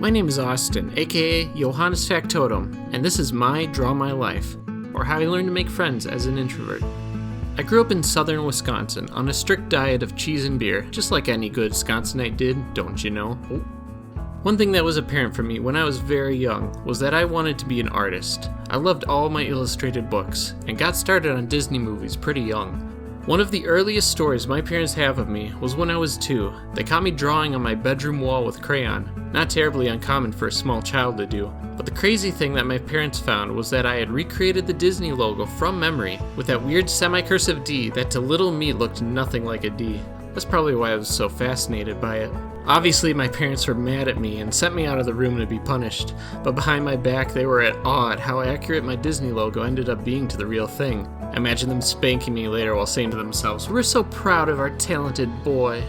My name is Austin, aka Johannes Factotum, and this is my Draw My Life, or how I learned to make friends as an introvert. I grew up in southern Wisconsin on a strict diet of cheese and beer, just like any good Wisconsinite did, don't you know? One thing that was apparent for me when I was very young was that I wanted to be an artist. I loved all my illustrated books, and got started on Disney movies pretty young. One of the earliest stories my parents have of me was when I was 2. They caught me drawing on my bedroom wall with crayon. Not terribly uncommon for a small child to do. But the crazy thing that my parents found was that I had recreated the Disney logo from memory with that weird semi-cursive D that to little me looked nothing like a D. That's probably why I was so fascinated by it. Obviously, my parents were mad at me and sent me out of the room to be punished, but behind my back they were at awe at how accurate my Disney logo ended up being to the real thing. I imagine them spanking me later while saying to themselves, "We're so proud of our talented boy."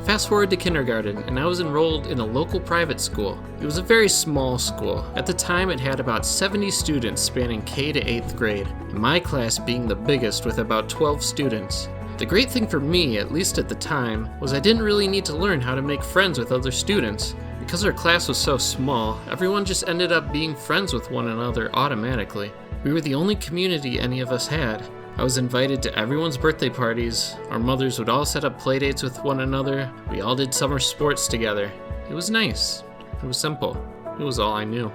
Fast forward to kindergarten, and I was enrolled in a local private school. It was a very small school. At the time, it had about 70 students spanning K to 8th grade, and my class being the biggest with about 12 students. The great thing for me, at least at the time, was I didn't really need to learn how to make friends with other students. Because our class was so small, everyone just ended up being friends with one another automatically. We were the only community any of us had. I was invited to everyone's birthday parties. Our mothers would all set up playdates with one another. We all did summer sports together. It was nice. It was simple. It was all I knew.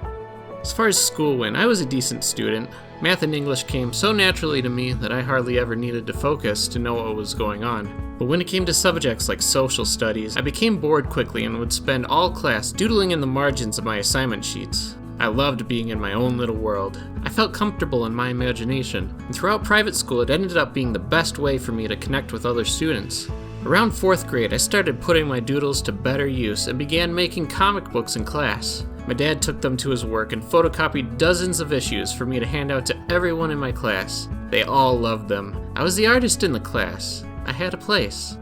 As far as school went, I was a decent student. Math and English came so naturally to me that I hardly ever needed to focus to know what was going on. But when it came to subjects like social studies, I became bored quickly and would spend all class doodling in the margins of my assignment sheets. I loved being in my own little world. I felt comfortable in my imagination, and throughout private school it ended up being the best way for me to connect with other students. Around 4th grade, I started putting my doodles to better use and began making comic books in class. My dad took them to his work and photocopied dozens of issues for me to hand out to everyone in my class. They all loved them. I was the artist in the class. I had a place.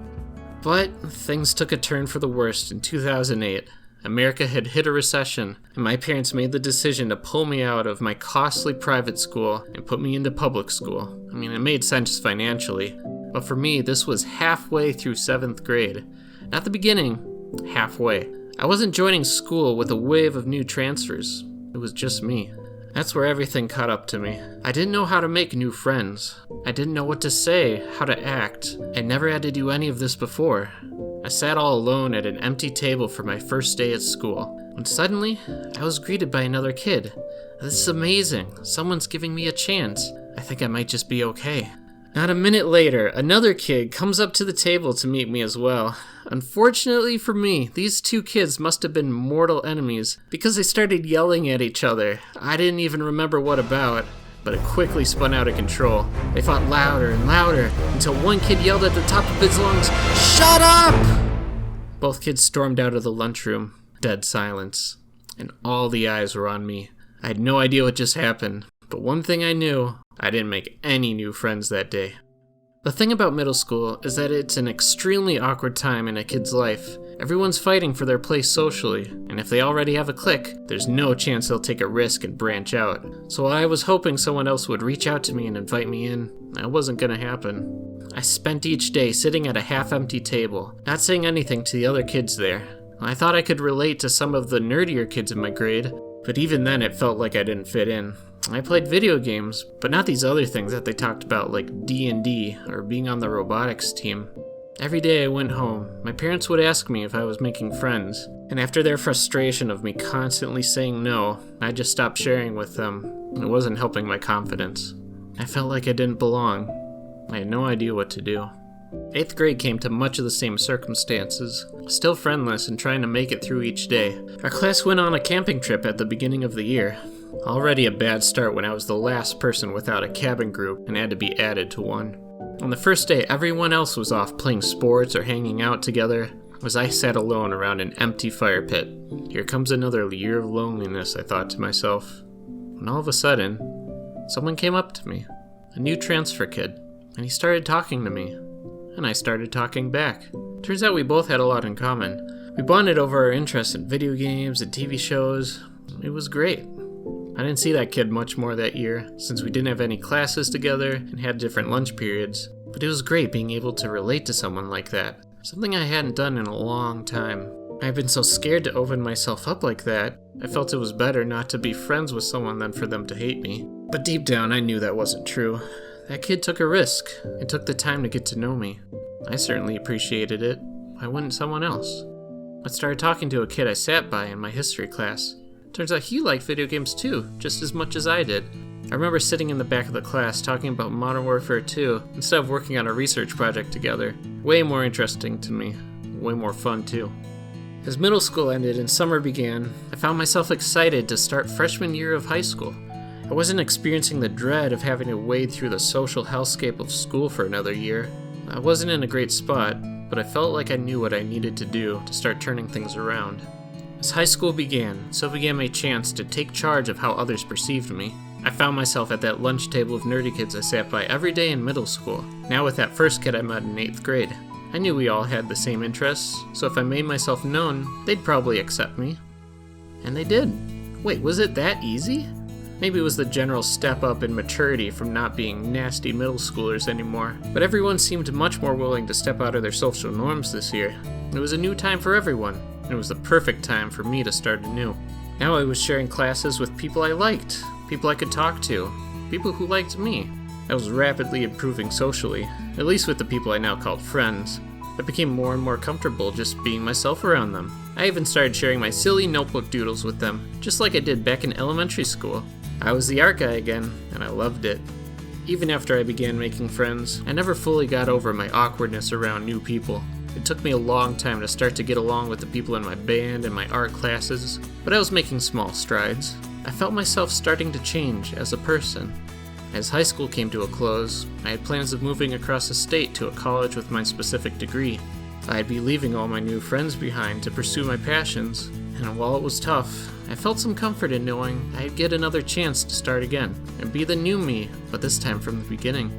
But things took a turn for the worst in 2008. America had hit a recession, and my parents made the decision to pull me out of my costly private school and put me into public school. I mean, it made sense financially, but for me, this was halfway through 7th grade. Not the beginning, halfway. I wasn't joining school with a wave of new transfers. It was just me. That's where everything caught up to me. I didn't know how to make new friends. I didn't know what to say, how to act. I never had to do any of this before. I sat all alone at an empty table for my first day at school, when suddenly, I was greeted by another kid. This is amazing. Someone's giving me a chance. I think I might just be okay. Not a minute later, another kid comes up to the table to meet me as well. Unfortunately for me, these two kids must have been mortal enemies because they started yelling at each other. I didn't even remember what about, but it quickly spun out of control. They fought louder and louder until one kid yelled at the top of his lungs, "Shut up!" Both kids stormed out of the lunchroom. Dead silence. And all the eyes were on me. I had no idea what just happened, but one thing I knew, I didn't make any new friends that day. The thing about middle school is that it's an extremely awkward time in a kid's life. Everyone's fighting for their place socially, and if they already have a clique, there's no chance they'll take a risk and branch out. So while I was hoping someone else would reach out to me and invite me in, that wasn't gonna happen. I spent each day sitting at a half-empty table, not saying anything to the other kids there. I thought I could relate to some of the nerdier kids in my grade, but even then it felt like I didn't fit in. I played video games, but not these other things that they talked about like D&D or being on the robotics team. Every day I went home, my parents would ask me if I was making friends, and after their frustration of me constantly saying no, I just stopped sharing with them. It wasn't helping my confidence. I felt like I didn't belong. I had no idea what to do. 8th grade came to much of the same circumstances, still friendless and trying to make it through each day. Our class went on a camping trip at the beginning of the year. Already a bad start when I was the last person without a cabin group and had to be added to one. On the first day, everyone else was off playing sports or hanging out together, as I sat alone around an empty fire pit. Here comes another year of loneliness, I thought to myself. When all of a sudden, someone came up to me, a new transfer kid, and he started talking to me, and I started talking back. Turns out we both had a lot in common. We bonded over our interest in video games and TV shows. It was great. I didn't see that kid much more that year, since we didn't have any classes together and had different lunch periods, but it was great being able to relate to someone like that, something I hadn't done in a long time. I've been so scared to open myself up like that. I felt it was better not to be friends with someone than for them to hate me. But deep down, I knew that wasn't true. That kid took a risk and took the time to get to know me. I certainly appreciated it. Why wouldn't someone else? I started talking to a kid I sat by in my history class. Turns out he liked video games too, just as much as I did. I remember sitting in the back of the class talking about Modern Warfare 2 instead of working on a research project together. Way more interesting to me. Way more fun too. As middle school ended and summer began, I found myself excited to start freshman year of high school. I wasn't experiencing the dread of having to wade through the social hellscape of school for another year. I wasn't in a great spot, but I felt like I knew what I needed to do to start turning things around. As high school began, so began my chance to take charge of how others perceived me. I found myself at that lunch table of nerdy kids I sat by every day in middle school, now with that first kid I met in 8th grade. I knew we all had the same interests, so if I made myself known, they'd probably accept me. And they did. Wait, was it that easy? Maybe it was the general step up in maturity from not being nasty middle schoolers anymore, but everyone seemed much more willing to step out of their social norms this year. It was a new time for everyone, and it was the perfect time for me to start anew. Now I was sharing classes with people I liked, people I could talk to, people who liked me. I was rapidly improving socially, at least with the people I now called friends. I became more and more comfortable just being myself around them. I even started sharing my silly notebook doodles with them, just like I did back in elementary school. I was the art guy again, and I loved it. Even after I began making friends, I never fully got over my awkwardness around new people. It took me a long time to start to get along with the people in my band and my art classes, but I was making small strides. I felt myself starting to change as a person. As high school came to a close, I had plans of moving across the state to a college with my specific degree. I'd be leaving all my new friends behind to pursue my passions, and while it was tough, I felt some comfort in knowing I'd get another chance to start again, and be the new me, but this time from the beginning.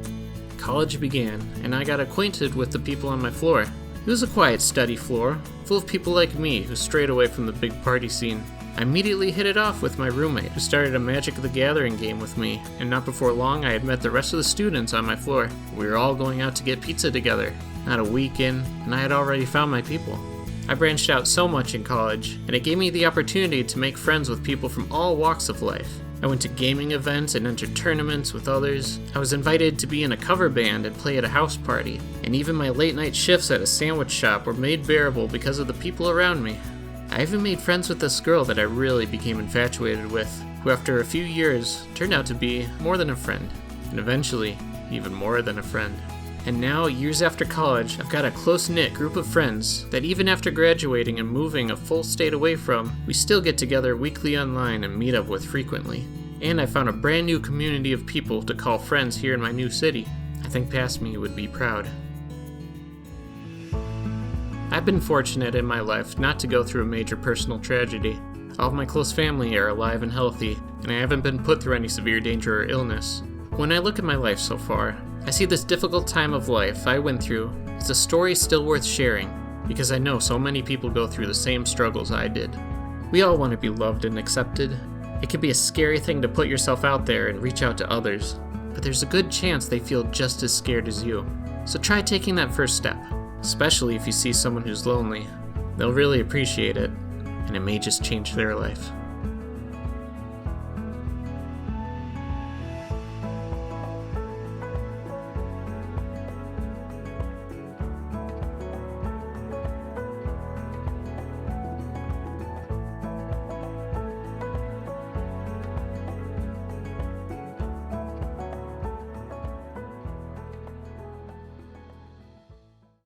College began, and I got acquainted with the people on my floor. It was a quiet, steady floor, full of people like me who strayed away from the big party scene. I immediately hit it off with my roommate, who started a Magic the Gathering game with me, and not before long I had met the rest of the students on my floor. We were all going out to get pizza together. Not a week in, and I had already found my people. I branched out so much in college, and it gave me the opportunity to make friends with people from all walks of life. I went to gaming events and entered tournaments with others. I was invited to be in a cover band and play at a house party, and even my late night shifts at a sandwich shop were made bearable because of the people around me. I even made friends with this girl that I really became infatuated with, who after a few years turned out to be more than a friend, and eventually, even more than a friend. And now, years after college, I've got a close-knit group of friends that even after graduating and moving a full state away from, we still get together weekly online and meet up with frequently. And I found a brand new community of people to call friends here in my new city. I think past me would be proud. I've been fortunate in my life not to go through a major personal tragedy. All of my close family are alive and healthy, and I haven't been put through any severe danger or illness. When I look at my life so far, I see this difficult time of life I went through as a story still worth sharing, because I know so many people go through the same struggles I did. We all want to be loved and accepted. It can be a scary thing to put yourself out there and reach out to others, but there's a good chance they feel just as scared as you. So try taking that first step, especially if you see someone who's lonely. They'll really appreciate it, and it may just change their life.